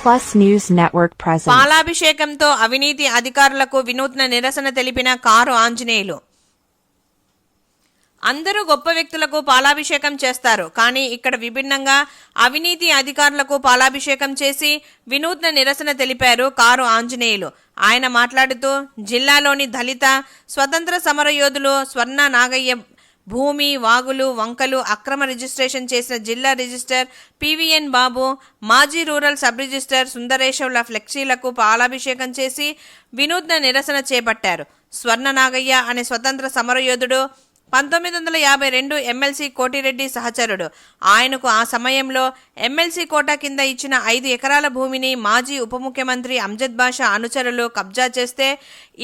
Plus News Network presents. పాలాభిషేకంతో అవినీతి అధికారులకు వినూత్న నిరసన తెలిపిన కారు ఆంజనేయులు. అందరూ గొప్ప వ్యక్తులకు పాలాభిషేకం చేస్తారు, కానీ ఇక్కడ విభిన్నంగా అవినీతి అధికారులకు పాలాభిషేకం చేసి వినూత్న నిరసన తెలిపారు కారు ఆంజనేయులు. ఆయన మాట్లాడుతూ జిల్లాలోని దళిత స్వతంత్ర సమరయోధులు స్వర్ణ నాగయ్య భూమి, వాగులు, వంకలు అక్రమ రిజిస్ట్రేషన్ చేసిన జిల్లా రిజిస్టర్ పివిఎన్ బాబు, మాజీ రూరల్ సబ్ రిజిస్టర్ సుందరేశవుల ఫ్లెక్సీలకు పాలాభిషేకం చేసి వినూత్న నిరసన చేపట్టారు. స్వర్ణ నాగయ్య అనే స్వతంత్ర సమరయోధుడు 1952 ఎమ్మెల్సీ కోటిరెడ్డి సహచరుడు. ఆయనకు ఆ సమయంలో ఎమ్మెల్సీ కోటా కింద ఇచ్చిన 5 ఎకరాల భూమిని మాజీ ఉప ముఖ్యమంత్రి అంజద్ బాషా అనుచరులు కబ్జా చేస్తే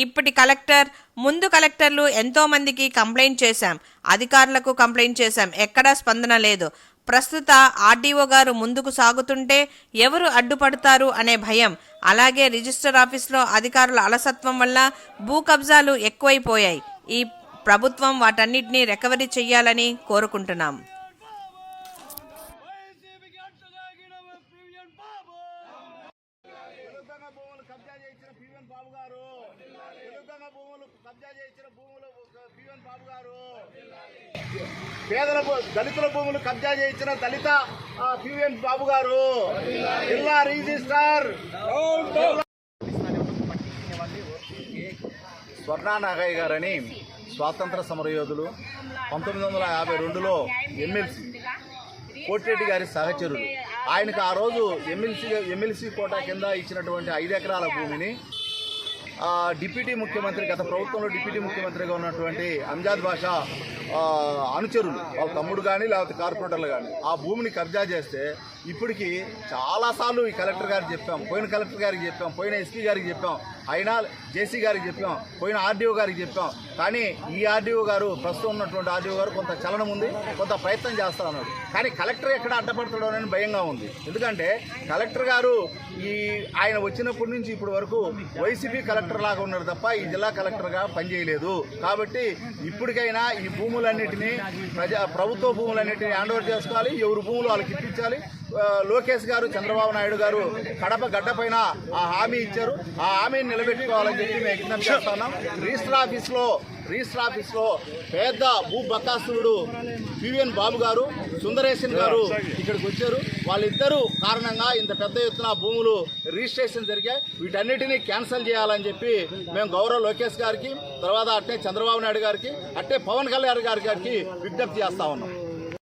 ఇప్పటి కలెక్టర్, ముందు కలెక్టర్లు ఎంతో మందికి కంప్లైంట్ చేశాం, అధికారులకు కంప్లైంట్ చేశాం, ఎక్కడా స్పందన లేదు. ప్రస్తుత ఆర్డీఓ గారు ముందుకు సాగుతుంటే ఎవరు అడ్డుపడతారు అనే భయం, అలాగే రిజిస్టర్ ఆఫీస్లో అధికారుల అలసత్వం వల్ల భూ కబ్జాలు ఎక్కువైపోయాయి. ఈ ప్రభుత్వం వాటన్నిటినీ రికవరీ చేయాలని కోరుకుంటున్నాం. పేదల దళితుల భూములు కబ్జా చేయించిన దళిత పివిఎన్ బాబు గారు, జిల్లా రిజిస్టర్ స్వర్ణ నాగయ్య గారని స్వాతంత్ర సమరయోధులు 1952లో ఎమ్మెల్సీ కోటిరెడ్డి గారి సహచరులు. ఆయనకు ఆ రోజు ఎమ్మెల్సీ కోటా కింద ఇచ్చినటువంటి 5 ఎకరాల భూమిని డిప్యూటీ ముఖ్యమంత్రి, గత ప్రభుత్వంలో డిప్యూటీ ముఖ్యమంత్రిగా ఉన్నటువంటి అంజద్ బాషా అనుచరులు, వాళ్ళ తమ్ముడు కానీ లేకపోతే కార్పొరేటర్లు కానీ ఆ భూమిని కబ్జా చేస్తే ఇప్పటికి చాలాసార్లు ఈ కలెక్టర్ గారికి చెప్పాం, పోయిన కలెక్టర్ గారికి చెప్పాం, పోయిన ఎస్పీ గారికి చెప్పాం, అయినా జేసీ గారికి చెప్పాం, పోయిన ఆర్డీఓ గారికి చెప్పాం. కానీ ఈ ఆర్డీఓ గారు, ప్రస్తుతం ఉన్నటువంటి ఆర్డీఓ గారు కొంత చలనం ఉంది, కొంత ప్రయత్నం చేస్తా ఉన్నాడు. కానీ కలెక్టర్ ఎక్కడ అడ్డపడతాడో అని భయంగా ఉంది. ఎందుకంటే కలెక్టర్ గారు ఆయన వచ్చినప్పటి నుంచి ఇప్పటి వరకు వైసీపీ కలెక్టర్ లాగా ఉన్నారు తప్ప ఈ జిల్లా కలెక్టర్గా పనిచేయలేదు. కాబట్టి ఇప్పటికైనా ఈ భూములన్నిటినీ ప్రభుత్వ భూములన్నిటినీ హ్యాండ్ ఓవర్ చేసుకోవాలి, ఎవరు భూములు వాళ్ళకి ఇప్పించాలి. లోకేష్ గారు, చంద్రబాబు నాయుడు గారు కడప గడ్డ పైన ఆ హామీ ఇచ్చారు, ఆ హామీని నిలబెట్టుకోవాలని చెప్పి మేము విజ్ఞప్తి చేస్తున్నాం. రిజిస్టర్ ఆఫీస్లో పెద్ద భూ బకాసురుడు పివిఎన్ బాబు గారు, సుందరేశన్ గారు ఇక్కడికి వచ్చారు. వాళ్ళిద్దరూ కారణంగా ఇంత పెద్ద ఎత్తున భూములు రిజిస్ట్రేషన్ జరిగాయి. వీటన్నిటినీ క్యాన్సిల్ చేయాలని చెప్పి మేము గౌరవ లోకేష్ గారికి, తర్వాత అట్టే చంద్రబాబు నాయుడు గారికి, అట్టే పవన్ కళ్యాణ్ గారికి విజ్ఞప్తి చేస్తా ఉన్నాం.